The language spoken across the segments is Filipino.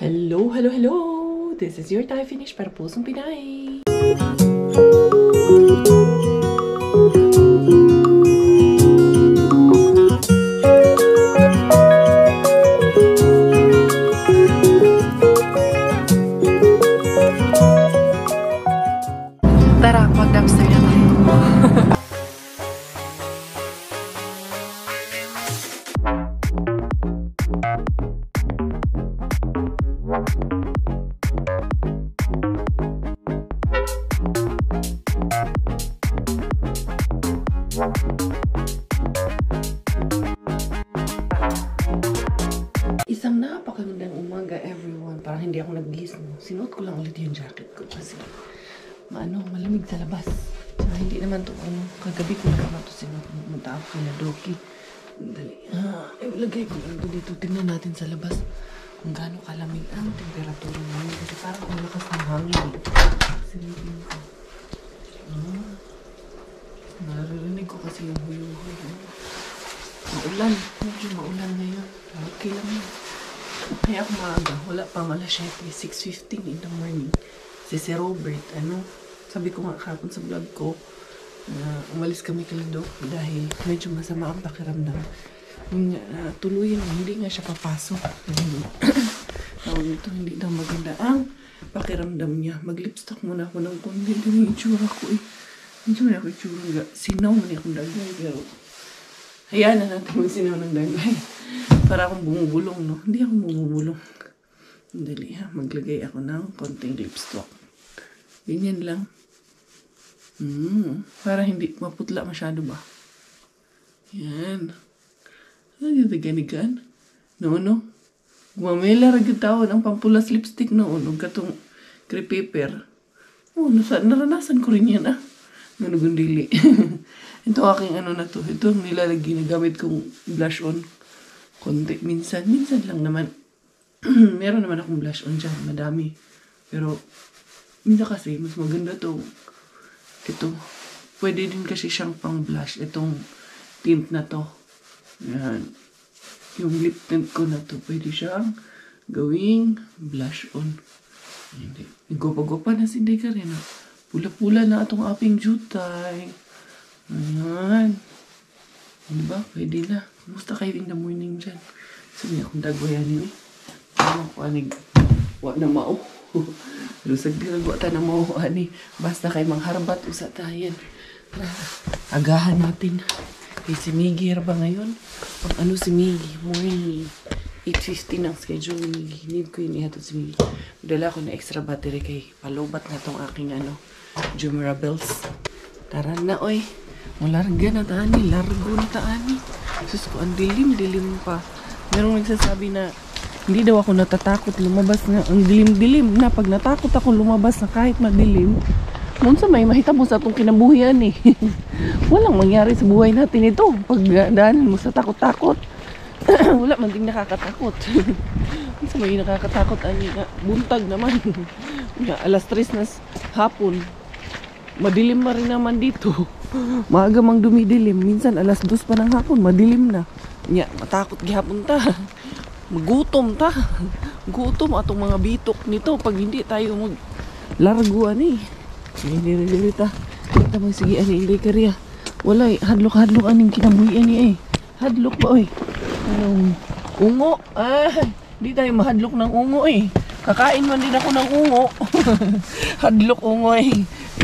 Hello, hello, hello! This is your Thai finish para pusong Pinay! Tara, mag-dumpster na tayo! Isang napakagandang umaga, everyone. Parang hindi ako nagbihis, no? Sinuot ko lang ulit yung jacket ko kasi malamig sa labas. Tsaka hindi naman to, kagabi ko naman to sinuot. Pumunta ako kay Doki. Dali. Ilagay ko lang dito. Tingnan natin sa labas kung gaano kalamig ang temperatura namin. Kasi parang ang lakas ng hangin. Silipin ko. Naririnig ko kasi yung huyo-huyo. Maulan. Medyo maulan ngayon. Okay lang yun. Kaya ako maaga. Wala pa alas 7. 6:15 in the morning. Si Robert, sabi ko nga kahapon sa vlog ko, na umalis kami kay Doc dahil medyo masama ang pakiramdam. Tuloy lang, hindi nga siya papasok. Tawag nito, hindi daw maganda ang pakiramdam niya. Mag-lipstock muna ako ng kundi. Yung itsura ko Hindi mo na ako itsura. Sinaw mo niya akong dagay. Pero, hayaan na natin kung sinaw ng dagay. Para akong bumubulong, no? Hindi ako bumubulong. Dali ha, maglagay ako ng konting lipstock. Ganyan lang. Para hindi maputla masyado ba? Yan. Ano yung ganigan? No. Gumamela ragid tao ng pampulas lipstick noon. Huwag katong crepe paper. Naranasan ko rin yan Nanugundili. Ito aking na to. Ito ang nilalagay na gamit kong blush on. Konti. Minsan lang naman. Meron naman akong blush on dyan. Madami. Pero, hindi kasi, mas maganda to. Ito. Pwede din kasi siyang pang blush. Itong tint na to. Yan. Yung lip tint ko na to. Pwede siyang gawing blush on. Hindi. Gopa-gopa na si Deka rin. Pula-pula na itong aping jutay. Ayan. Diba? Pwede na. Kumusta kayo in the morning dyan? Sabi niya kung dagwayan Wa na mao. Lusag dinagwa ta na mao Basta kay mangharbat usa tayan. Agahan natin. Kay si Miggy ba ngayon? Pang si Miggy? Morning. 8:50 ang schedule ni Miggy. Need ko yun ihatod si Miggy. Dala ko na extra battery kay palubat na tong aking Jumerables. Tara na oy. Larga na taani. Largo na taani. Sus ko, ang dilim pa. Merong nagsasabi na hindi daw ako natatakot lumabas na ang dilim-dilim na pag natakot ako lumabas na kahit madilim. Munsa may mahitabo sa atong kinabuhian Walang mangyari sa buhay natin ito pag daanan mo sa takot-takot. Wala man ding nakakatakot. Munsa may nakakatakot buntag naman. Alas 3 na hapon. Madilim na rin naman dito. Maaga mang dumidilim. Minsan alas 2 pa ng hapon madilim na. Matakot gihapon ta. Magutom ta. Gutom atong mga bitok nito pag hindi tayo maglarguan Hindi ta. Kita mo sige hindi kariya. Wala hadlok-hadlok aning kinabuhian Hadlok ba ungo? Hindi tayo mahadlok ng ungo Kakain man din ako ng ungo. Hadlok ungo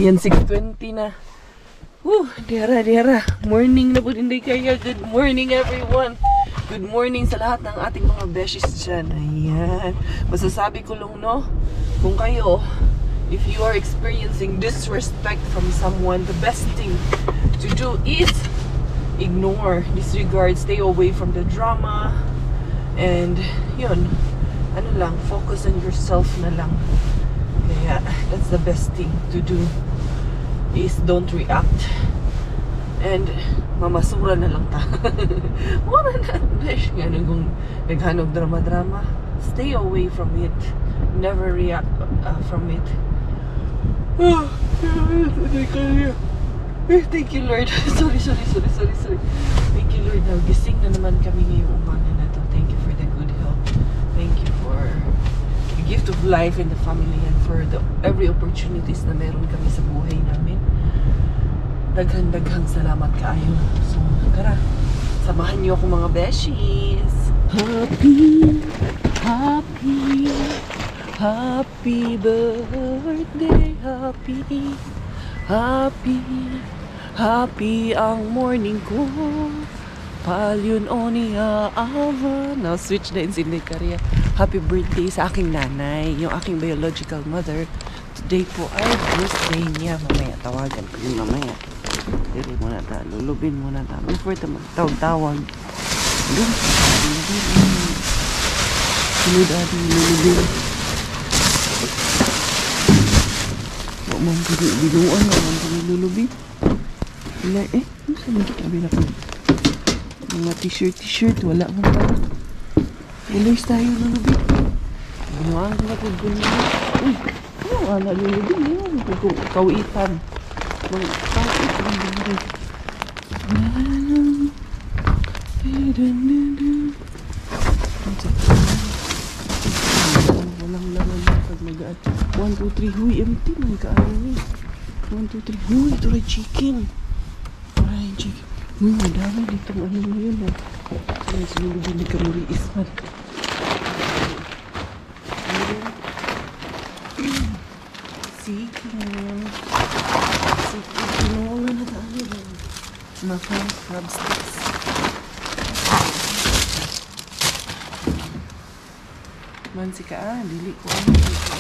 Yan 6:20 na. Dera. Morning na po hindi kaya. Good morning everyone. Good morning sa lahat ng ating mga beshies dyan. Ayan. Masasabi ko lang kung kayo, if you are experiencing disrespect from someone, the best thing to do is ignore, disregard, stay away from the drama, and yun, focus on yourself na lang. Kaya, that's the best thing to do is don't react. And mamasura na lang ta. Mura na, besh. Kung naghanog drama-drama, stay away from it. Never react from it. Thank you, Lord. Sorry. Thank you, Lord. Gising na naman kami ngayong umaga na to. Thank you for the good health. Thank you for gift of life in the family and for the every opportunities na meron kami sa buhay namin. Daghang salamat kaayo. So, tara. Samahan niyo ako mga beshies. Happy, happy, happy birthday, happy, happy, happy ang morning ko. Palyon o niya ava. Now switch na si Nicaria. Happy birthday sa aking nanay, yung aking biological mother. Today po ay birthday niya. Mamaya tawagan ko yung mamaya. Dili mo na ta, lulubin mo na ta. Before ta magtawag-tawag. Doon. Sunod ating lulubin. Huwag mong binuan na ang lulubin. Wala ano sa mga kabila ko? Mga t-shirt, wala mo pala. Colors tayo lulubin. Binuan ko na po ganyan. Uy, ano nga na lulubin yun? Kawitan. Mga kapit ang lulubin. Walang laman pag mag-aat. 1, 2, 3, huy, empty man kaano eh. 1, 2, 3, huy, ito rin chicken. Ay, chicken. Huy, madami dito ang ano na yun. Ay, sinulubin ni Kamuri Isman. Chicken. Chicken. Pinuha na tayo. Mga crab sticks. Mansi ka dili ko ano dito.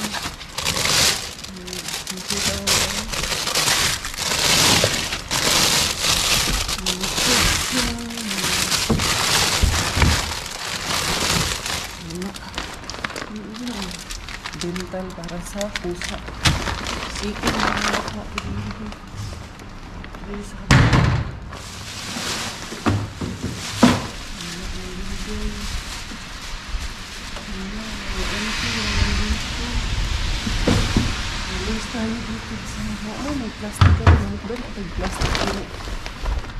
Dental para sa pusa. Sige na ako. Tayo dito sa may plastic ka rin. Doon at plastic ka rin.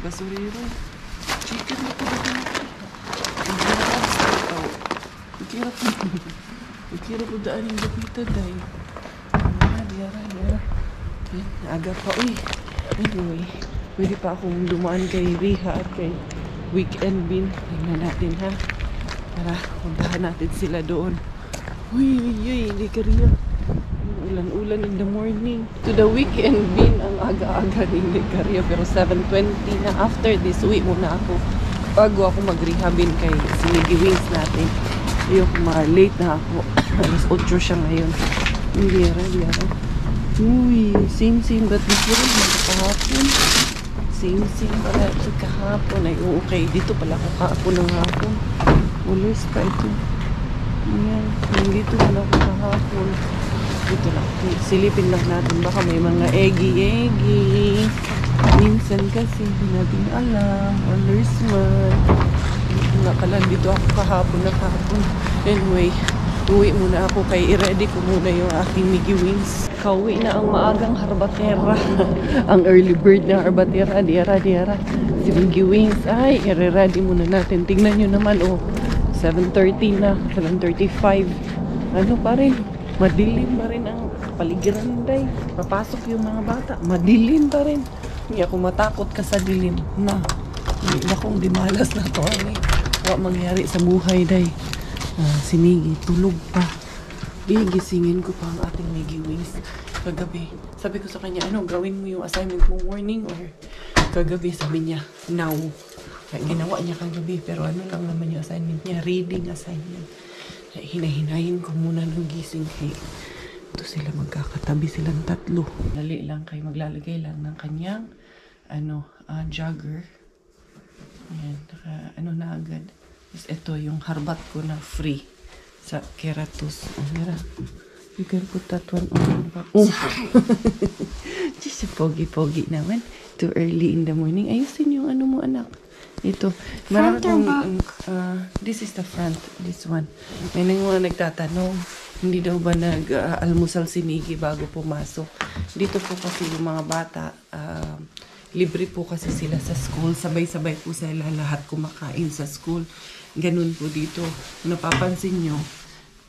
Basurero. Chicken na po dito. Ikira po daan yung lapita dahil. Diyara. Aga pa. Uy. Anyway, pwede pa akong dumaan kay Riha at kay Weekend Bin. Tingnan natin ha. Tara, puntahan natin sila doon. Uy, hindi ka Riha. Ulan in the morning. To the Weekend Bin, ang aga-aga ni Nicaria. Pero 7:20 na. After this, uwi muna ako. Bago ako mag-rehabin kay Sinigi Wings natin. Ayoko late na ako. Alas 8 siya ngayon. Diyara. Uy, same but different. Kahapon. Same pala sa kahapon. Ay, okay. Dito pala ako kahapon ng hapon. Ulis pa ito. Ayan. Dito pala ako kahapon. Dito lang. Silipin lang natin. Baka may mga eggy. Minsan kasi hindi natin alam. Alers man. Dito nga pala. Dito ako kahapon. Anyway, uwi muna ako kay i-ready ko muna yung aking Miggy Wings. Kauwi na ang maagang harbatera. Ang early bird na harbatera. Diara. Si Miggy Wings. Ay, i-ready muna natin. Tingnan nyo naman, 7:30 na. 7:35. Ano pa rin? Madilim pa rin ang paligiran day. Papasok yung mga bata. Madilim pa rin. Hindi ako matakot ka sa dilim. Hindi akong dimalas na to. Wala mangyari sa buhay day. Si Miggy, tulog pa. Gigisingin ko pa ang ating Miggy Wings. Kagabi, sabi ko sa kanya, gawin mo yung assignment mo morning or kagabi, sabi niya, now. Kaya ginawa niya kagabi, pero ano lang naman yung assignment niya, reading assignment. Hinahinayin ko muna ng gising kay ito sila magkakatabi silang tatlo. Dali lang kay maglalagay lang ng kanyang jogger. Ayan, na agad. Ito yung harbat ko na free sa Keratos. You can put that one on. Just a pogi naman. Too early in the morning. Ayusin yung mo anak. Ito. Front or back? This is the front. This one. May mga nagtatanong. Hindi daw ba nag-almusal si Miggy bago pumasok? Dito po kasi yung mga bata, libre po kasi sila sa school. Sabay-sabay po sila lahat kumakain sa school. Ganun po dito. Napapansin nyo,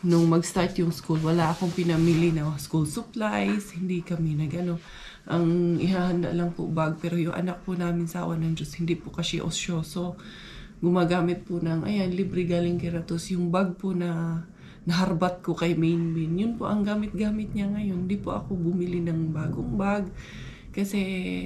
nung mag-start yung school, wala akong pinamili na school supplies, hindi kami nagano. Ang ihahanda lang po bag, pero yung anak po namin sa awan ng Diyos, hindi po kasi osyoso. Gumagamit po ng, ayan, libre galing Kiratos, yung bag po na naharbat ko kay Mainbin. Yun po ang gamit-gamit niya ngayon. Hindi po ako bumili ng bagong bag. Kasi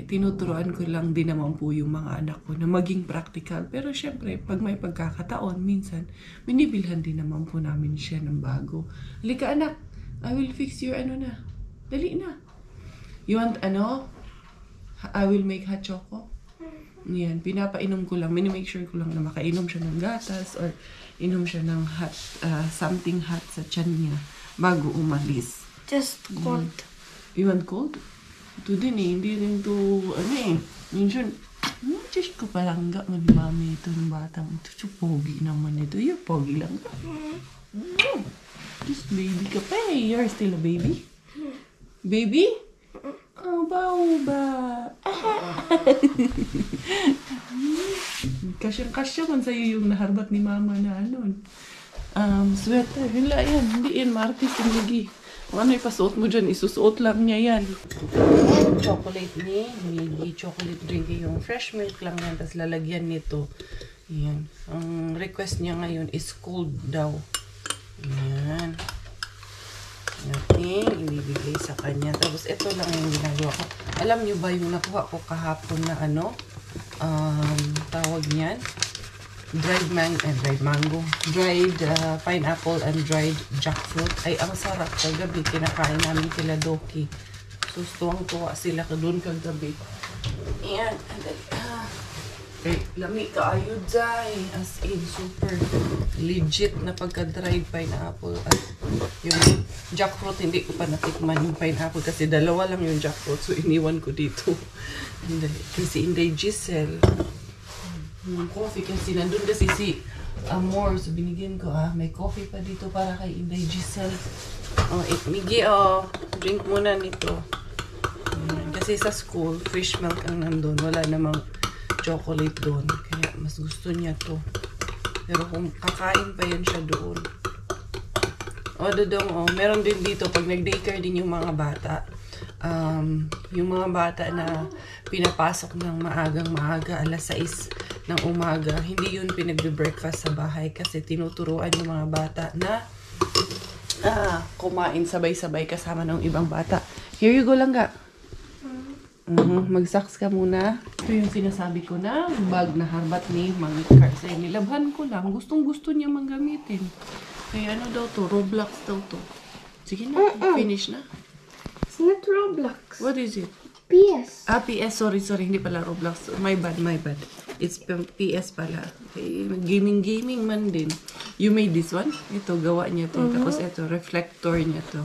tinuturuan ko lang din naman po yung mga anak ko na maging practical. Pero syempre, pag may pagkakataon, minsan, binibilhan din naman po namin siya ng bago. Halika anak, I will fix your ano na. Dali na. You want ano? I will make hot choco. Yan, pinapainom ko lang. Make sure ko lang na makainom siya ng gatas or inom siya ng hot, something hot sa tiyan niya bago umalis. Just cold. You want cold? Ito din eh, hindi rin to, ano eh, minsan, just ko palang ga, ni mami ito ng batang ito. So, pogi naman ito. You're pogi lang ka. Just baby ka pa eh. You're still a baby? Baby? Oh, ba? Kasyang-kasya man sa'yo yung naharbat ni mama na ano. Sweater. Hila yan. Hindi yan martis yung lagi. Kung ano ipasuot mo dyan, isusuot lang niya yan. Chocolate ni Miggy. Chocolate drink yung fresh milk lang yan. Tapos lalagyan nito. Yan. Ang request niya ngayon is cold daw. Yan. Natin, ibibigay sa kanya. Tapos, ito lang yung ginagawa ko. Alam nyo ba yung nakuha ko kahapon na ano? Tawag niyan? Dried mango. Dried pineapple and dried jackfruit. Ay, ang sarap. Kagabi, kinakain namin kila Doki. So, tuwang-tuwa sila doon kagabi. Ayan. Okay, lami ka ayod dyan. As in, super legit na pagka-dried pineapple. At yung jackfruit, hindi ko pa natikman yung pineapple kasi dalawa lang yung jackfruit. So, iniwan ko dito. Kasi Inday Giselle. Yung coffee kasi nandun kasi si Amor. So, binigyan ko may coffee pa dito para kay Inday Giselle. Miggy, drink muna nito. Kasi sa school, fish milk ang nandun. Wala namang chocolate doon. Kaya mas gusto niya to. Pero kung kakain pa yan siya doon. Dodong, meron din dito pag nag-daycare din yung mga bata. Yung mga bata na pinapasok ng maaga, alas 6 ng umaga, hindi yun pinagbe-breakfast sa bahay kasi tinuturuan yung mga bata na kumain sabay-sabay kasama ng ibang bata. Here you go lang ka. Mag-socks ka muna. Ito yung sinasabi ko na bag na harbat ni Mami Carse. Nilabhan ko lang. Gustong-gusto niya manggamitin. Kaya ano daw to? Roblox daw to. Sige na. Finish na. It's not Roblox. What is it? PS. PS. Sorry. Hindi pala Roblox. My bad. It's PS pala. Okay. Gaming man din. You made this one? Ito, gawa niya to. Tapos ito, reflector niya to.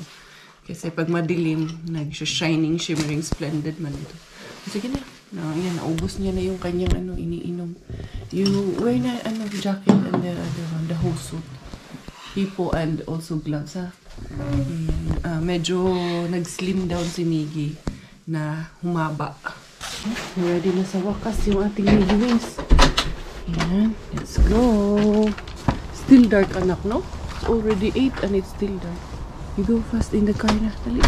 Kasi pag madilim, nag-shining, shimmering, splendid man ito. Sige na. Yan, naubos niya na yung kanyang iniinom. You wear na jacket and the whole suit. Hipo and also gloves, ha? Medyo nag-slim down si Miggy na humaba. Ready na sa wakas yung ating Miggy wings. Yan, let's go. Still dark, anak, no? It's already 8 and it's still dark. You go fast in the car na. Dali.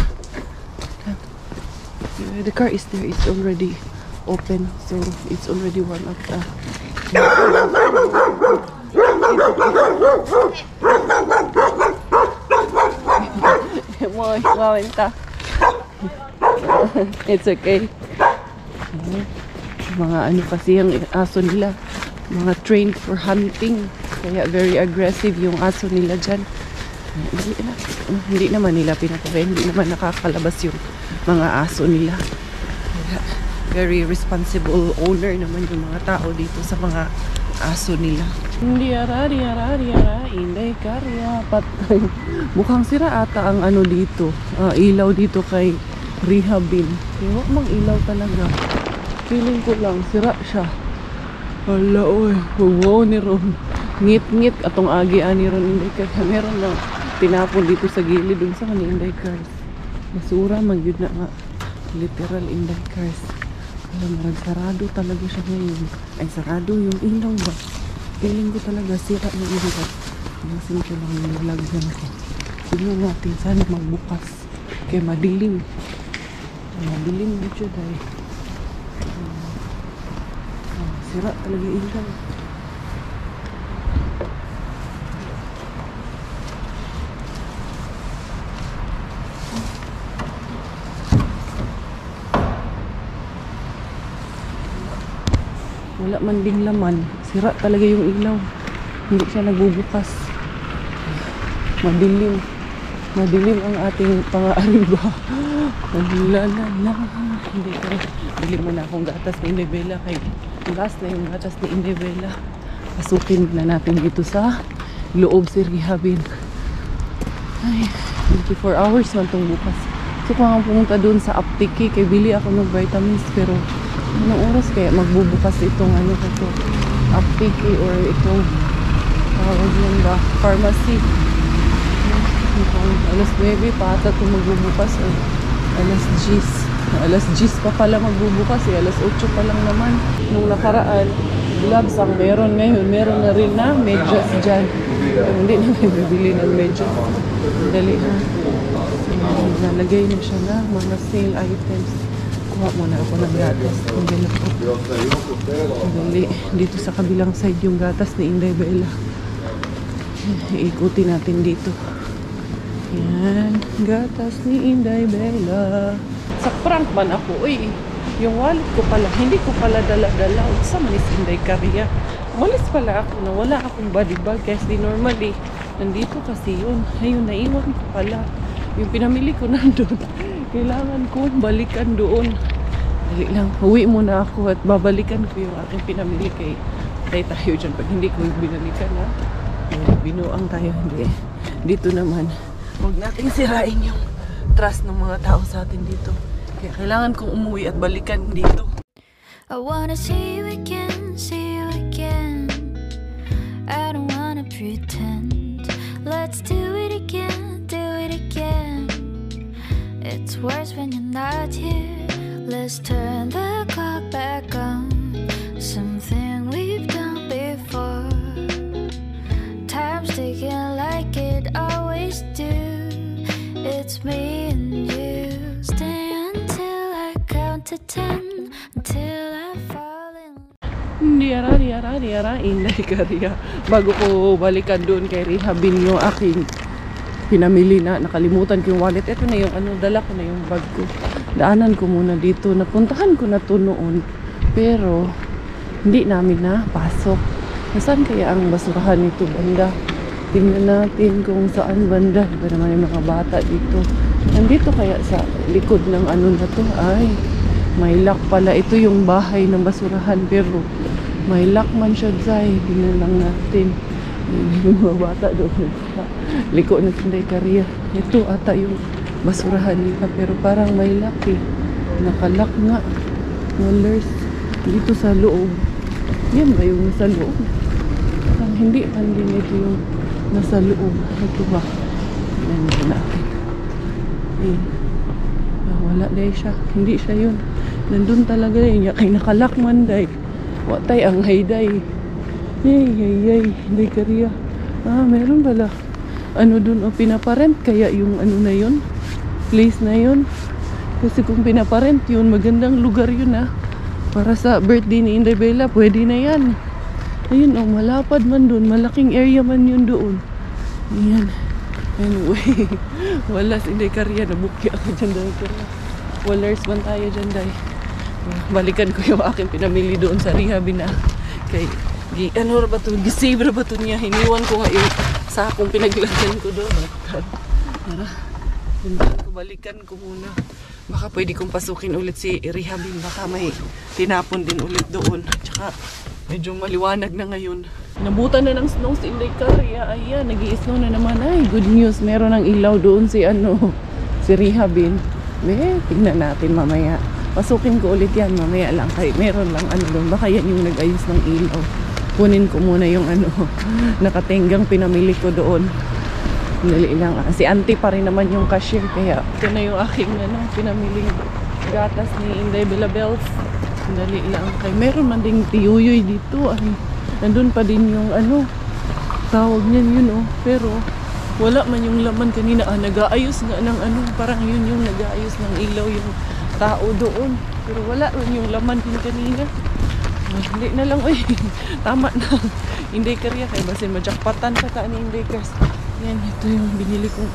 The car is there. It's already open. So, it's already warm up. It's okay. Mga kasi yung aso nila. Mga trained for hunting. Kaya very aggressive yung aso nila dyan. Hindi naman nila pinapabay, hindi naman nakakalabas yung mga aso nila. Very responsible owner naman yung mga tao dito sa mga aso nila. Diara, Inday Karya, patay. Mukhang sira ata ang dito, ilaw dito kay Rehabin. Kaya mang ilaw talaga. Feeling ko lang, sira siya. Hala, oy, wow ni Ron. Ngit-ngit atong agi-ani Ron Inday Karya. Meron na tinapon dito sa gilid dun sa kanina Inday Cars. Basura man yun na nga. Literal Inday Cars. Alam mo, sarado talaga siya ngayon. Ay, sarado yung ilaw ba? Feeling ko talaga sira ng ilaw. Ayusin ko lang yung lalagyan ko. Tignan natin, sana magbukas. Kaya madilim. Madilim dito dahil. Sira talaga ilaw. Wala man ding laman. Sira talaga yung ilaw. Hindi siya nagbubukas. Madilim. Madilim ang ating pang-aariba. Nalalala. Hindi ko. Bili mo na akong gatas ni Inday Bella. Kay last na yung gatas ni Inday Bella. Pasukin na natin dito sa loob si Rehabin. Ay, 24 hours man itong bukas. So kung ako pumunta doon sa aptiki, kay bili ako ng vitamins. Pero anong oras kaya magbubukas itong ano ito? Aptiki or itong tawag yan ba? Pharmacy. Alas 9 pa ata itong magbubukas. Alas 10. Alas 10 pa pala magbubukas eh. Alas 8 pa lang naman. Nung nakaraan, gloves ang meron ngayon. Meron na rin na medyas dyan. Pero hindi na may bibili ng medyas. Dali ha. Nalagay na siya na mga sale items. Kuha muna ako ng gatas. Ang gala ko. Dali. Dito sa kabilang side yung gatas ni Inday Bella. Ikutin natin dito. Yan. Gatas ni Inday Bella. Sa prank man ako. Uy, yung wallet ko pala. Hindi ko pala dala-dala. Sa manis Inday Caria. Malis pala ako na wala akong body bag. Kasi normally, nandito kasi yun. Ayun, naiwan ko pala. Yung pinamili ko nandun. Kailangan ko balikan doon. Dali lang. Uwi muna ako at babalikan ko yung aking pinamili kay tayo dyan. Pag hindi ko binalikan ha. Binuang tayo. Hindi. Dito naman. Huwag nating sirain yung trust ng mga tao sa atin dito. Kaya kailangan kong umuwi at balikan dito. I wanna see you again, see you again. I don't wanna pretend. Let's do it again, do it again. It's worse when you're not here. Let's turn the clock back on. Something we've done before. Time's ticking like it always do. It's me and you. Stay until I count to 10. Until I fall in love. Diara, Inday Caria. Bago ko balikan doon kay Rehabin yung aking pinamili na. Nakalimutan ko yung wallet. Ito na yung ano, dala ko na yung bag ko. Daanan ko muna dito. Napuntahan ko na to noon. Pero, hindi namin na pasok. Nasaan kaya ang basurahan nito banda? Tingnan natin kung saan banda. Iba naman yung mga bata dito. Nandito kaya sa likod ng ano na to. Ay, may lock pala. Ito yung bahay ng basurahan. Pero, may lock man siya dyan. Tingnan lang natin. Yung mga bata doon. Liko na Inday Caria. Ito ata yung basurahan nila. Pero parang may lock eh. Nakalock nga. Walers. Dito sa loob. Yan ba yung nasa loob? Parang hindi man din ito yung nasa loob. Ito ba? Tingnan natin. Ayan. Wala dahil siya. Hindi siya yun. Nandun talaga yun. Kay nakalock man dahil. Watay ang hayday. Yay. Inday Caria. Meron pala. Ano dun, pinaparent kaya yung ano na yun? Place na yun. Kasi kung pinaparent yun, magandang lugar yun para sa birthday ni Inday Bella, pwede na yan. Ayun, malapad man dun. Malaking area man yun doon. Ayan. Anyway, wala si Inday Caria. Nabuki ako dyan dahil. Wallers man tayo dyan dahil. Balikan ko yung aking pinamili doon sa Rehabin na. Kay, ano ba ito? Gisave ba ito niya? Hiniwan ko nga yung sakong pinaglagyan ko doon. Balikan ko muna. Baka pwede kong pasukin ulit si Rehabin. Baka may tinapon din ulit doon. Tsaka medyo maliwanag na ngayon. Nabutan na ng snow si Inday Caria. Ayan, nag-i-snow na naman. Ay, good news. Meron ng ilaw doon si Rehabin. Tignan natin mamaya. Pasukin ko ulit yan mamaya lang. Kaya meron lang doon. Baka yan yung nag-ayos ng ilaw. Kunin ko muna yung nakatenggang pinamili ko doon. Dali lang. Si auntie pa rin naman yung cashier. Kaya ito na yung aking pinamiling gatas ni Inday Bella Bells. Dali lang. Kaya meron man ding tiyuyoy dito. Nandun pa din yung tawag niyan yun oh. Pero wala man yung laman kanina. Nag-aayos nga ng ano, parang yun yung nag-aayos ng ilaw yung tao doon. Pero wala rin yung laman din kanina. Hindi na lang, uy. Tama na. Inday karya kaya basin majakpatan pa ta ni Inday Kars. Yan, ito yung binili kong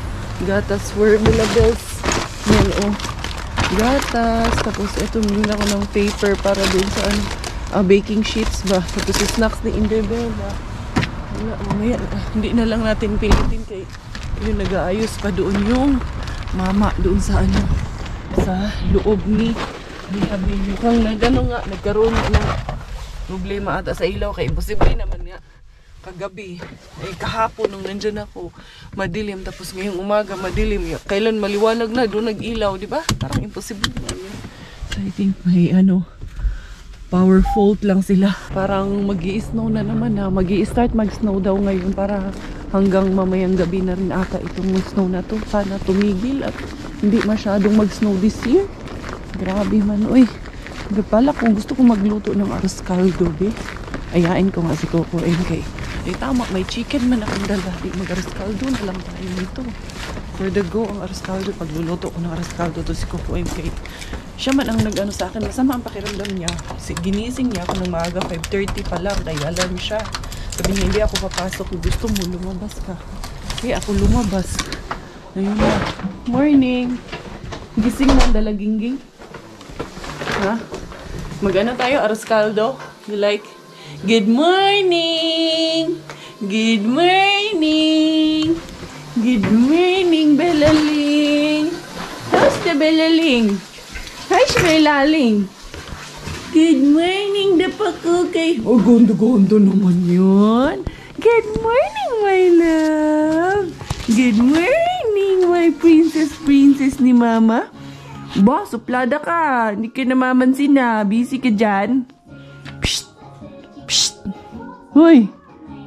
gatas formula bells. Yan oh. Gatas. Tapos ito, minili ako ng paper para doon sa ano, baking sheets ba. Tapos yung snacks ni Inday Bella. Wala, mamaya. Hindi na lang natin pilitin kay yung nag-aayos pa doon yung mama doon sa ano, sa loob ni Habi. Mukhang nagano nga, nagkaroon ng problema ata sa ilaw kay imposible naman nga kagabi ay kahapon nung nandyan ako madilim, tapos ngayong umaga madilim, kailan maliwanag na doon nag-ilaw, di ba? Parang imposible na yun. So I think may ano, power fault lang sila. Parang mag-i-snow na naman na. Mag-i-start mag-snow daw ngayon para hanggang mamayang gabi na rin ata itong snow na to. Sana tumigil at hindi masyadong mag-snow this year. Grabe man. Uy, pala kung gusto ko magluto ng arroz caldo, be. Ayain ko nga si Coco MK. Eh tama, may chicken man akong dala. Di mag-arroz caldo na lang tayo nito. For the go ang arroz caldo. Pagluluto ko ng arroz caldo to si Coco MK. Siya man ang nag-ano sa akin. Masama ang pakiramdam niya. Ginising niya ako ng maaga. 5:30 pa lang. Kaya alarm siya. Sabi niya, hindi ako papasok. Gusto mo, lumabas ka. Kaya ako lumabas. Ayun na. Morning. Gising mo ang dalagingging. Ha? Mag-ano tayo? Arroz caldo? You like? Good morning! Good morning! Good morning, Bellaling! How's the Bellaling? How's Bellaling? Good morning, Dapakukay! Oh, gondo-gondo naman yun! Good morning, my love! Good morning, my princess ni Mama! Ba, suplada ka! Hindi ka namamansin na. Busy ka dyan? Psst! Psst! Hoy!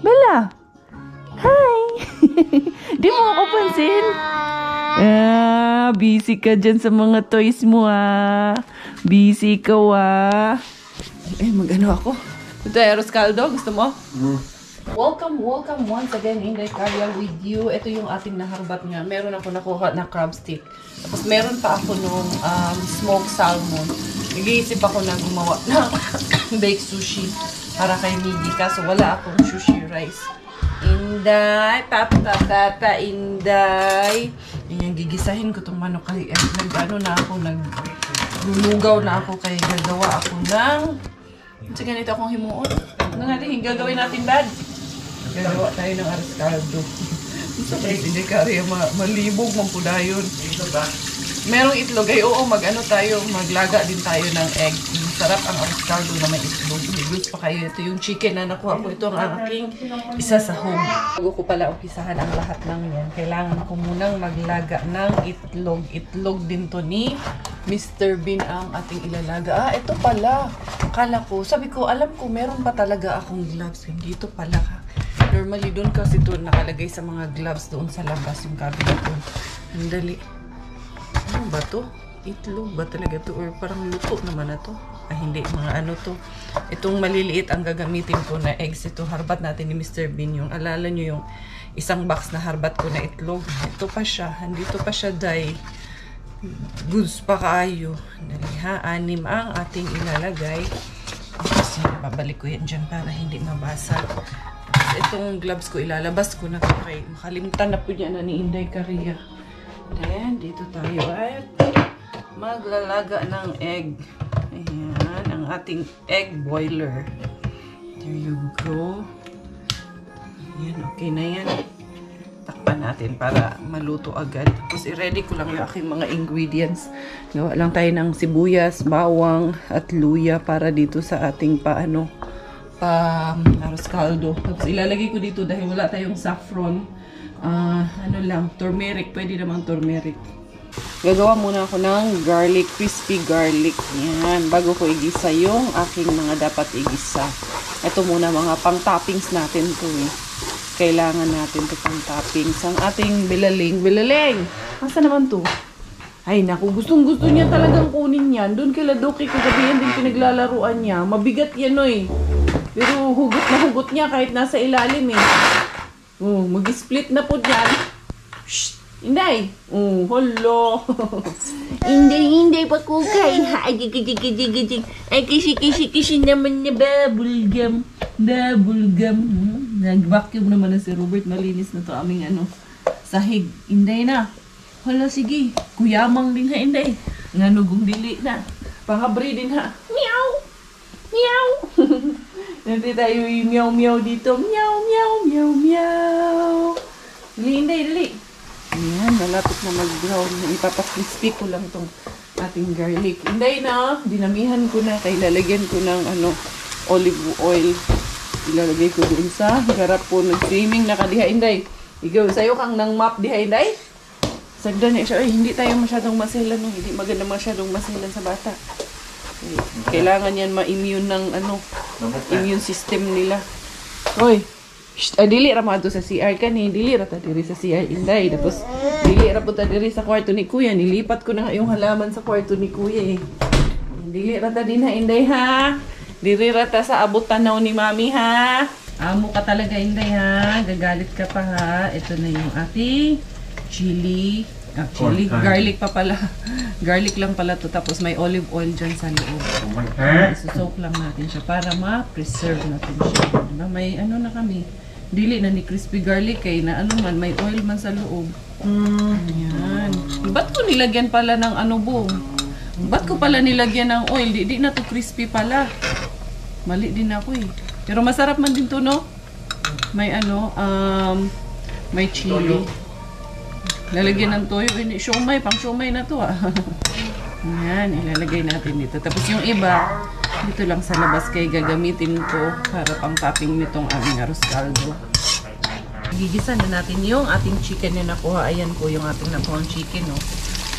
Bella! Hi! Di mo ako pansin? Busy ka dyan sa mga toys mo Busy ka mag-ano ako? Ito ay arroz caldo. Gusto mo? Welcome once again Inday Karya with you. Ito yung ating naharbat nga. Meron ako nakuha na crab stick. Tapos meron pa ako nung smoked salmon. Nag-iisip ako na gumawa ng baked sushi para kay Miggy. Kaso wala akong sushi rice. Inday, papa, Inday. Yung gigisahin ko itong manok. Naglulugaw na ako kaya gagawa ako ng... Sa ganito akong himuon. Ano natin, gagawin natin bad? Gagawa tayo ng arroz caldo. Gusto ko hindi kaya malibog man po dayon. Merong itlog ay oo, mag-ano tayo, maglaga din tayo ng egg. Sarap ang arroz caldo na may itlog. Gusto pa kayo. Ito yung chicken na nakuha ko. Ito ang aking isa sa home. Bago ko pala umpisahan ang lahat ng yan, kailangan ko munang maglaga ng itlog. Itlog din to ni Mr. Bean ang ating ilalaga. Ito pala. Akala ko, sabi ko, alam ko, meron pa talaga akong gloves. Hindi ito pala. Normally, doon kasi doon nakalagay sa mga gloves doon sa labas yung cabinet doon. Andali. Ano ba to? Itlog ba talaga to? Or parang luto naman na to? Hindi. Mga ano to? Itong maliliit ang gagamitin ko na eggs. Ito, harbat natin ni Mr. Bean. Yung, alala nyo yung isang box na harbat ko na itlog. Ito pa siya. Andito pa siya, day. Goods pa kayo. Dali ha. 6 ang ating ilalagay. Kasi babalik ko yan dyan para hindi mabasa. Itong gloves ko ilalabas ko na kay makalimutan na po niya na ni Inday Karya. Then dito tayo ay maglalaga ng egg. Ayan, ang ating egg boiler. There you go. Ayan, okay na yan. Takpan natin para maluto agad. Tapos i-ready ko lang yung aking mga ingredients. Gawa lang tayo ng sibuyas, bawang at luya para dito sa ating arroz caldo. Tapos ilalagay ko dito dahil wala tayong saffron. Ano lang, turmeric. Pwede namang turmeric. Gagawa muna ako ng garlic, crispy garlic. Yan. Bago ko igisa yung aking mga dapat igisa. Ito muna mga pang-toppings natin to Kailangan natin to pang-toppings. Ang ating Bellaling. Bellaling! Asa naman to? Ay naku, gustong-gusto niya talagang kunin yan. Doon kay Ladoki kagabi yan din pinaglalaruan niya. Mabigat yan Pero hugot na hugot niya kahit nasa ilalim Oh, mag-split na po dyan. Shh! Inday! Oh, hello! Inday pa ko kay. Ay, kisi naman na bubblegum. Bubblegum. Nag-vacuum naman na si Robert. Malinis na to aming sahig. Inday na. Hala, sige. Kuyamang din ha, Inday. Nanugong dili na. Pangabri din ha. Meow! Meow! Nanti tayo yung meow-meow dito. Meow, meow, meow, meow. Dali, Inday, dali. Ayan, malapit na mag-brown. Ipapakrispy ko lang tong ating garlic. Inday na, dinamihan ko na. Kaya lalagyan ko ng olive oil. Ilalagay ko doon sa garap po. Nag-swimming na ka diha, Inday. Ikaw, sa'yo kang nang map diha, Inday. Sagdan eh siya. Ay, hindi tayo masyadong maselan. No? Hindi maganda masyadong maselan sa bata. Kailangan yan ma-immune ng immune system nila. Hoy, dili ra mo sa CR kani, dili ra ta diri sa CR, Inday. Tapos dili ra po ta diri sa kwarto ni Kuya. Nilipat ko na yung halaman sa kwarto ni Kuya eh. Dili ra ta din ha, Inday ha. Diri ra ta sa abot tanaw ni Mami ha. Amo ka talaga, Inday ha. Gagalit ka pa ha. Ito na yung ating chili. Actually, garlic pa pala. Garlic lang pala to. Tapos may olive oil dyan sa loob. Isusok lang natin siya para ma-preserve natin siya. May na kami. Dili na ni crispy garlic kay na man, may oil man sa loob. Ayan. Ba't ko nilagyan pala ng Ba't ko pala nilagyan ng oil? Di na to crispy pala. Mali din ako eh. Pero masarap man din to, no? May may chili. Lalagyan ng toyo. Siomay, pang siomay na to ah. Ayan, ilalagay natin dito. Tapos yung iba, dito lang sa labas kay gagamitin ko para pang topping nitong aming arroz caldo. Gigisa na natin yung ating chicken na nakuha. Ayan po yung ating nakuha chicken, no?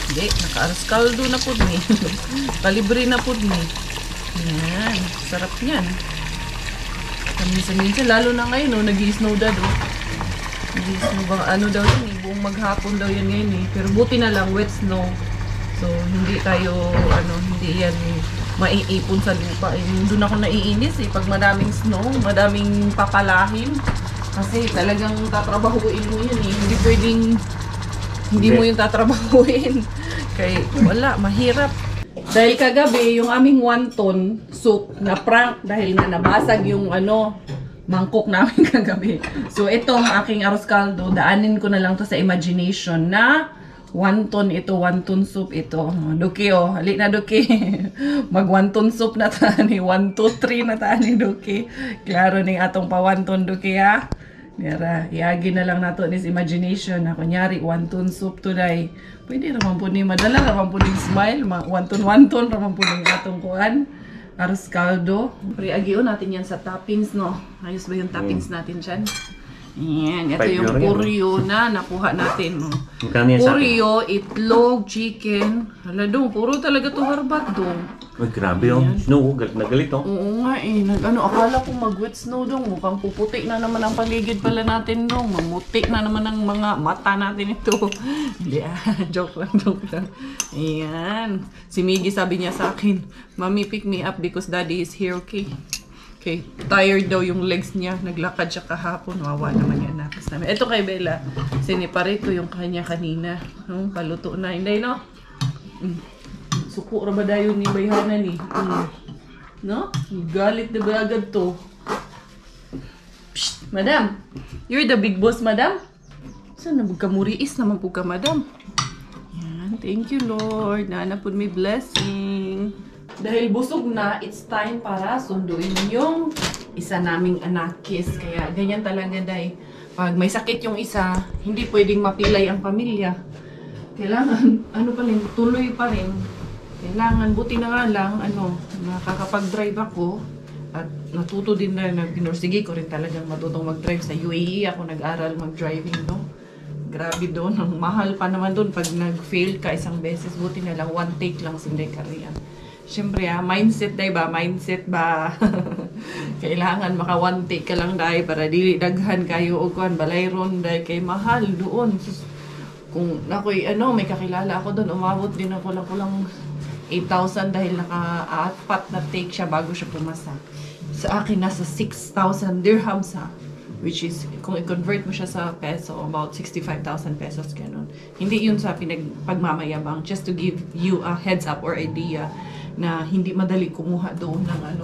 Hindi, naka-arroz caldo na po ni. Kalibre na po ni. Ayan, sarap yan. Minsan-minsan, lalo na ngayon, no? Nag-i-snow dad, oh. Nag-i-snow ba? Daw yun, eh? Buong maghapon daw yan ngayon, eh. Pero buti na lang, wet snow. So, hindi tayo, hindi yan maiipon sa lupa. Doon ako naiinis, eh. Pag madaming snow, madaming papalahin. Kasi talagang tatrabahuin mo yun, eh. Hindi pwedeng, hindi mo yung tatrabahuin. Kaya, wala, mahirap. Dahil kagabi, yung aming wonton soup na prank dahil nga nabasag yung mangkok namin kagabi. So, itong aking arroz caldo, daanin ko na lang to sa imagination na wonton ito, wonton soup ito. Duki, oh. Hali na, Duki. Mag-wonton soup na tani. 1, 2, 3 na tani, Duki. Klaro ning atong pa-wonton, Duki, ha? Nira, iagi na lang nato nis imagination na kunyari, wonton soup today. Pwede naman po ni madala, naman po ni smile, wonton-wonton, naman po ni atong kuhan. Arroz caldo. Pero agion natin yan sa toppings, no? Ayos ba yung toppings natin dyan? Ayan, ito yung puryo na nakuha natin. Puryo, itlog, chicken. Hala dong, puro talaga to harbat dong. Ay, grabe yung snow, galit na galit oh. Oo nga eh, akala ko mag-wet snow dong. Mukhang puputi na naman ang paligid pala natin dong. Mamuti na naman ang mga mata natin ito. Hindi joke lang. Ayan. Si Miggy sabi niya sa akin, Mommy, pick me up because Daddy is here, okay? Okay, tired daw yung legs niya. Naglakad siya kahapon. Wawa naman yung nakas namin. Ito kay Bella. Sinipare ko yung kanya kanina. Paluto na. Hindi, no? Suko ra ba dayon ni bayhanan ni? No? Galit na ba agad to? Psst, madam. You're the big boss, madam. Saan na magkamuriis naman po ka, madam? Yan. Thank you, Lord. Naanapod may blessing. Dahil busog na, it's time para sunduin yung isa naming anakis. Kaya ganyan talaga, Day. Pag may sakit yung isa, hindi pwedeng mapilay ang pamilya. Kailangan, tuloy pa rin. Kailangan, buti na nga lang, nakakapag-drive ako. At natuto din na, pinursige ko rin talagang matutong mag-drive. Sa UAE ako nag-aral mag-driving, no? Grabe doon. Ang mahal pa naman doon pag nag-fail ka isang beses. Buti na lang, 1 take lang sinday kariyan. Siyempre mindset day ba? Mindset ba? Kailangan maka 1 take ka lang day para dili daghan kayo o kuan balayron day kay mahal doon. Kung ako'y may kakilala ako doon, umabot din ako lang 8,000 dahil naka-apat na take siya bago siya pumasa. Sa akin nasa 6,000 dirhams ha. which is, kung i-convert mo siya sa peso, about 65,000 pesos, ganun. Hindi yun sa pagmamayabang, just to give you a heads up or idea na hindi madali kumuha doon ng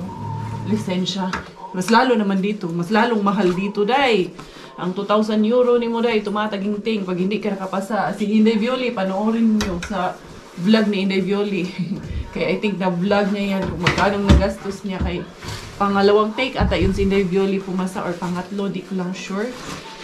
lisensya. Mas lalo naman dito, mas lalong mahal dito, day. Ang 2,000 euro ni mo, day, tumataging-ting pag hindi ka nakapasa. Si Inday Violi, panoorin nyo sa vlog ni Inday Violi. Kaya I think na vlog niya yan, kung magkano nagastos niya kay pangalawang take ata yun si Inday Violi pumasa or pangatlo, di ko lang sure.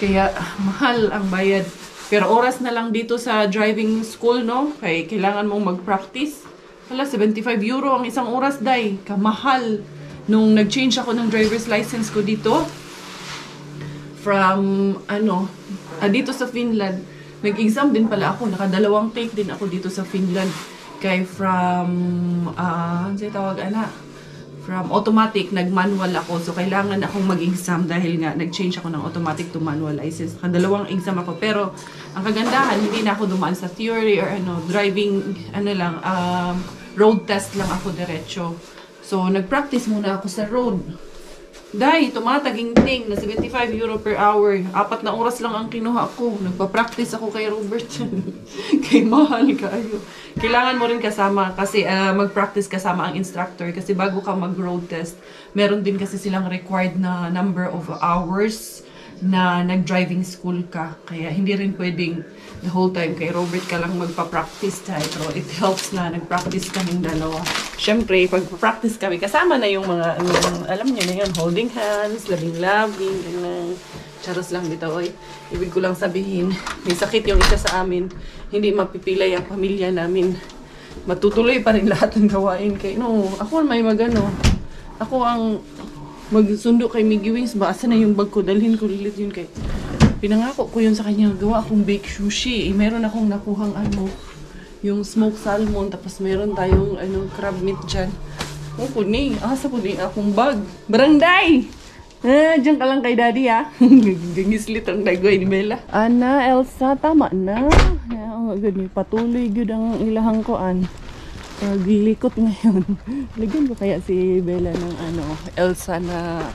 Kaya mahal ang bayad. Pero oras na lang dito sa driving school, no? Kaya kailangan mong mag-practice. Hala, 75 euro ang isang oras, day. Kamahal. Nung nag-change ako ng driver's license ko dito, from, dito sa Finland, nag-exam din pala ako. Nakadalawang take din ako dito sa Finland. Kaya from, from automatic, nag-manual ako. So, kailangan akong mag-exam dahil nga, nag-change ako ng automatic to manual license. Nakadalawang exam ako. Pero, ang kagandahan, hindi na ako dumaan sa theory or driving, road test lang ako diretso. So, nag-practice muna ako sa road. Dahil, tumataging-ting na 75 euro per hour. 4 na oras lang ang kinuha ko. Nagpa-practice ako kay Robert. Kay mahal kayo. Kailangan mo rin kasama kasi mag-practice kasama ang instructor. Kasi bago ka mag-road test, meron din kasi silang required na number of hours na nag-driving school ka. Kaya hindi rin pwedeng the whole time kay Robert ka lang magpa-practice tayo. Pero it helps na nag-practice kaming dalawa. Siyempre, pag-practice kami, kasama na yung mga, alam niyo na yun, holding hands, labing-labing, ganun. Charos lang dito, oy. Ibig ko lang sabihin, may sakit yung isa sa amin. Hindi mapipilay ang pamilya namin. Matutuloy pa rin lahat ng gawain. Kay, no, ako may magano. Ako ang magsundo kay Miggy Wings. Baasa na yung bag ko. Dalhin ko ulit yun kay. Pinangako ko yun sa kanya. Gawa akong baked sushi. Meron akong nakuhang yung smoked salmon. Tapos meron tayong crab meat dyan. O po ni. Asa po ni akong bag. Barangay! Diyan ka lang kay daddy, ha? Gangislit ang dagoy ni Bella. Ana, Elsa, tama na. Ganyan, patuloy yun ang ilahang koan. Gilikot ngayon. Lagyan ko kaya si Bella ng Elsa na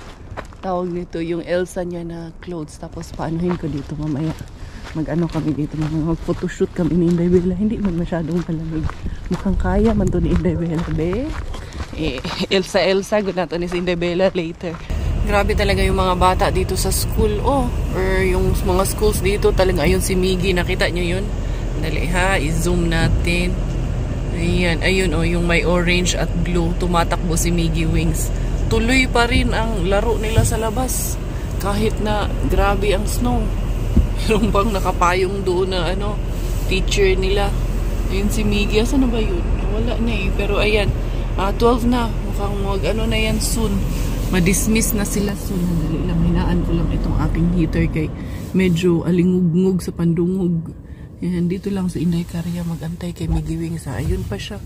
tawag nito, yung Elsa niya na clothes. Tapos paanuhin ko dito mamaya. Kami dito, mag-photoshoot kami ni Inday Bella. Hindi man masyadong kalamig. Mukhang kaya man to ni Inday Bella, be. Elsa, gunato ni si Inday Bella later. Grabe talaga yung mga bata dito sa school, or yung mga schools dito talaga. Ayun si Miggy, nakita nyo yun? Dali ha, i-zoom natin. Ayan, ayun yung may orange at blue, tumatakbo si Miggy Wings. Tuloy pa rin ang laro nila sa labas. Kahit na grabe ang snow. Meron bang nakapayong doon na teacher nila. Ayun si Miggy, asan na ba yun? Wala na eh, pero ayan, 12 na. Mukhang na yan soon. Ma-dismiss na sila. So, nadali lang. Hinaan ko lang itong aking heater kay medyo alingugngog sa pandungog. Yan, dito lang sa Inday Karya mag-antay kay Miggy Wings. Ayun pa siya.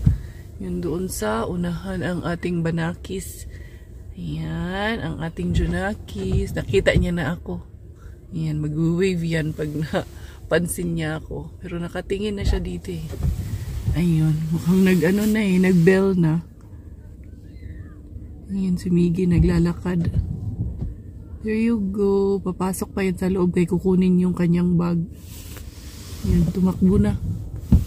Yun doon sa unahan ang ating Banakis. Yan, ang ating Junakis. Nakita niya na ako. Yan, mag-wave yan pag napansin niya ako. Pero nakatingin na siya dito eh. Ayun, mukhang nag-bell na. Ayan si Miggy naglalakad. There you go. Papasok pa yan sa loob kay kukunin yung kanyang bag. Ayan, tumakbo na.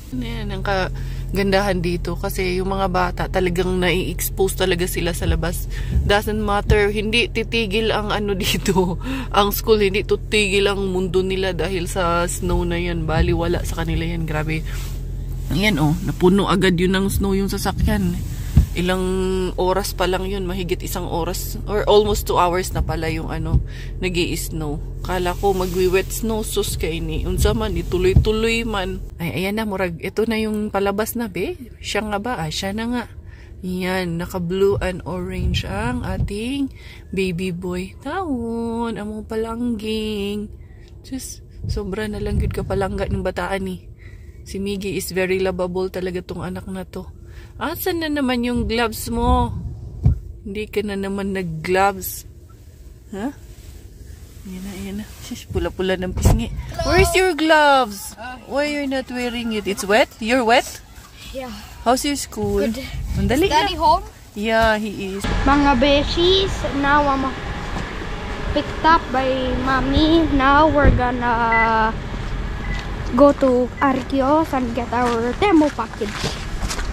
Ayan, ang kagandahan dito kasi yung mga bata talagang nai-expose talaga sila sa labas. Doesn't matter. Hindi titigil ang dito. Ang school, hindi titigil ang mundo nila dahil sa snow na yan. Baliwala sa kanila yan. Grabe. Ayan napuno agad yun ng snow yung sasakyan. Ilang oras pa lang yun, mahigit 1 oras or almost 2 hours na pala yung nag-i-snow. Kala ko magwi-wet snow, sus kay ni unsa man ituloy-tuloy man. Ay ayan na murag, ito na yung palabas na be. Siya nga ba? Siya na nga. Yan, naka blue and orange ang ating baby boy. Taon, among palangging. Just sobra na lang gud ka palangga ng bataan ni. Si Miggy is very lovable talaga tong anak na to. Asan na naman yung gloves mo? Hindi ka na naman nag-gloves. Ha? Ayan na. Shish, pula-pula ng pisngi. Where's your gloves? Why you're not wearing it? It's wet? You're wet? Yeah. How's your school? Good. Mandali Is Daddy na. home? Yeah, he is. Mga beshies, now picked up by mommy. Now we're gonna go to Arkeos and get our Temo package.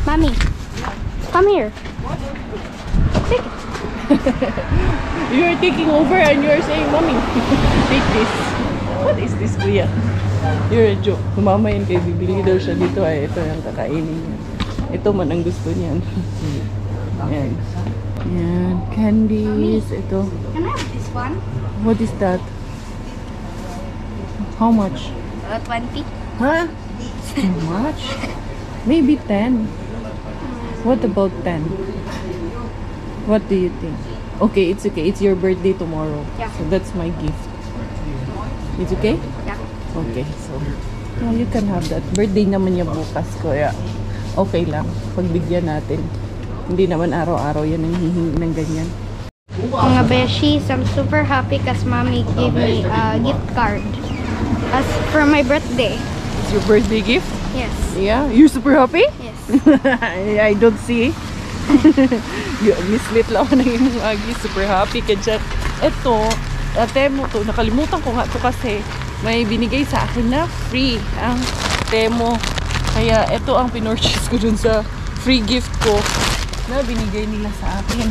Mommy, come here. Take it. You're taking over and you're saying, Mommy, take this. What is this, kuya? You're a joke. Mama yun kayo, bibili daw siya dito. Ay, ito yung kakainin niya. Ito man ang gusto niyan. Yan. Yan. Candies. Ito. Can I have this one? What is that? How much? 20. Huh? Too much? Maybe 10. What about 10? What do you think? Okay, it's okay. It's your birthday tomorrow. Yeah. So that's my gift. It's okay? Yeah. Okay, so yeah, you can have that. Birthday naman niya bukas, kaya okay lang. Pagbigyan natin. Hindi naman araw-araw yan ang hihingi ng ganyan. Mga beshies, I'm super happy because mommy gave me a gift card as for my birthday. It's your birthday gift? Yes. Yeah? You're super happy? Yes. I don't see. Mislit lang ako ng imong agi. Super happy ka dyan. Ito, Temo to. Nakalimutan ko nga to kasi may binigay sa akin na free ang Temo. Kaya ito ang pinurchase ko dun sa free gift ko na binigay nila sa akin.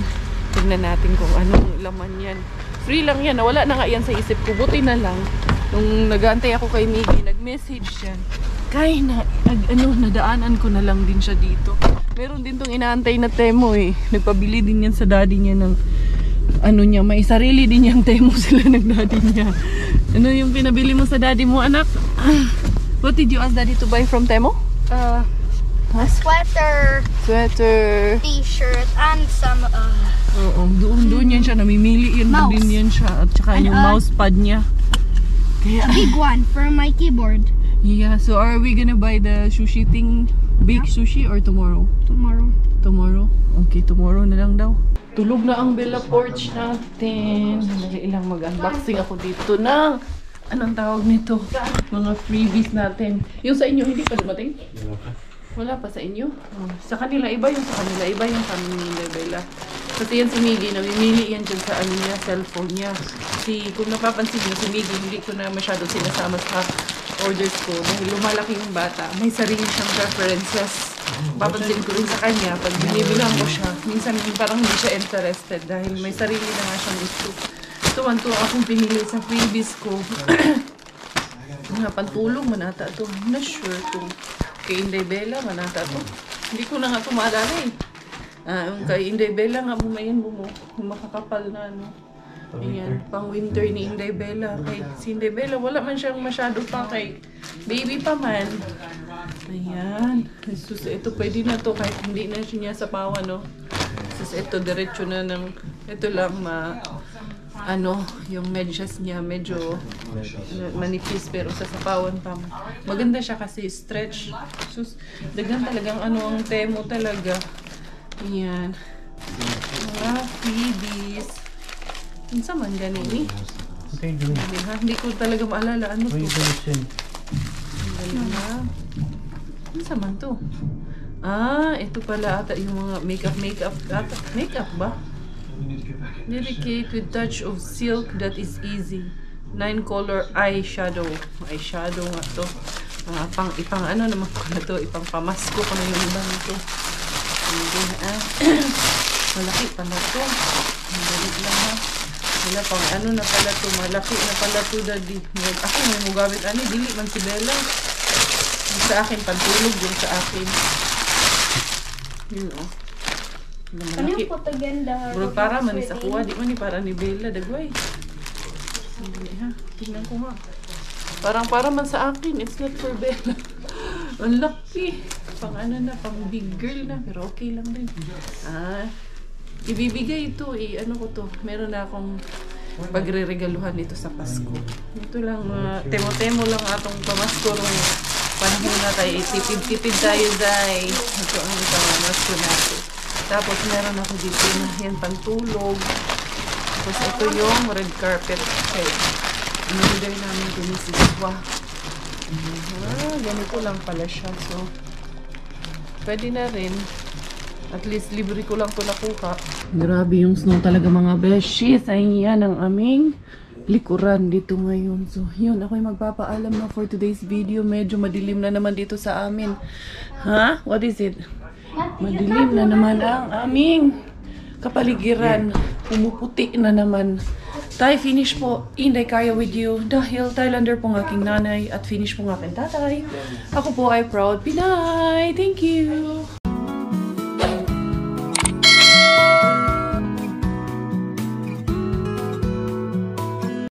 Tignan natin kung anong laman yan. Free lang yan. Wala na nga yan sa isip ko. Buti na lang. Nung nag-aantay ako kay Miggy, nag-message yan. Kaya nadaanan ko na lang din siya dito. Meron din tong inaantay na Temo eh. Nagpabili din yan sa daddy niya ng niya. May sarili din yung Temo sila ng daddy niya. Ano yung pinabili mo sa daddy mo, anak? What did you ask daddy to buy from Temo? A sweater, Sweater. t-shirt, and some Oo, doon yan siya. Namimili yan Mouse. din yan siya. At saka And, yung mousepad niya. Kaya, big one for my keyboard. yeah, so are we gonna buy the sushi thing? Bake sushi or tomorrow? Tomorrow. Tomorrow? Okay, tomorrow na lang daw. Tulog na ang Bella Porch natin. Dali lang mag-unboxing ako dito ng anong tawag nito? Mga freebies natin. Yung sa inyo, hindi pa dumating? Wala pa sa inyo? Oh, sa kanila iba, yung sa kanila iba, yung sa amin ni Bella. Kasi yan si Miggy, namimili yan dyan sa ano niya, cellphone niya. Kung napapansin niyo, si Miggy, hindi ko na masyado sinasama sa orders ko. Dahil lumalaki yung bata, may sarili siyang preferences. Papansin ko rin sa kanya, pag binibilang ko siya, minsan parang hindi siya interested dahil may sarili na nga siyang gusto. Tuwan-tuwa akong pinili sa freebies ko. Mga pantulong, manata ito. I'm not sure kung kay Inday Bella, manata ito. Hindi ko na nga ito maalala eh. Yung kay Inday Bella nga, bumayan mo, makakapal na ano. Ayan, pang winter ni Inday Bella. Kay si Inday Bella, wala man siyang masyado pa kay baby pa man. Ayan. Jesus, ito pwede na to kahit hindi na siya sapawan, no? Jesus, ito diretso na ng, ito lang yung medyas niya medyo manipis pero sa sapawan pa. Maganda siya kasi stretch. Jesus, dagan talagang ang Temo talaga. Ayan. Mga freebies. Minsan man ganini. Okay, gawin. Hindi ko talaga maalala ano to. Minsan man to. Ito pala ata yung mga makeup ata. Makeup ba? Delicate with touch of silk that is easy. 9 color eyeshadow. Eyeshadow nga to. Ipang ano naman ko na to. Ipang pamasko ko na yung iba nito. Malaki pa na to. Malit lang ha. Wala pang ano na pala to. Malaki na pala to daddy. Ako may mugamit dili man si Bella. Yung sa akin, pantulog yung sa akin. Yun o. Malaki. Bro, para man sa kuha. Di man ni para ni Bella. Dagway. Hindi ha. Tingnan ko nga. Para man sa akin. It's not for Bella. Ang laki. Pang ano na, pang big girl na. Pero okay lang din. Ibibigay ito ano ko to. Meron na akong pagre-regaluhan nito sa Pasko. Ito lang, temo-temo lang atong pamasko nung panahon na tayo. Tipid-tipid tayo, day. Ito ang pamasko natin. Tapos meron ako dito na yan, pantulog. Tapos ito yung red carpet. Okay. Inilagay namin ito ni Siswa. Ganito lang pala siya. So, pwede na rin. At least libre ko lang to nakuha. Grabe yung snow talaga mga beshies. Ayan ang aming likuran dito ngayon. So yun, ako'y magpapaalam na for today's video. Medyo madilim na naman dito sa amin. Ha? What is it? Madilim na naman ang aming kapaligiran. Pumuputi na naman. Tay, finish po. Inday kaya with you. Dahil Thailander po ng aking nanay at finish po ng aking tatay. Ako po ay proud Pinay. Thank you.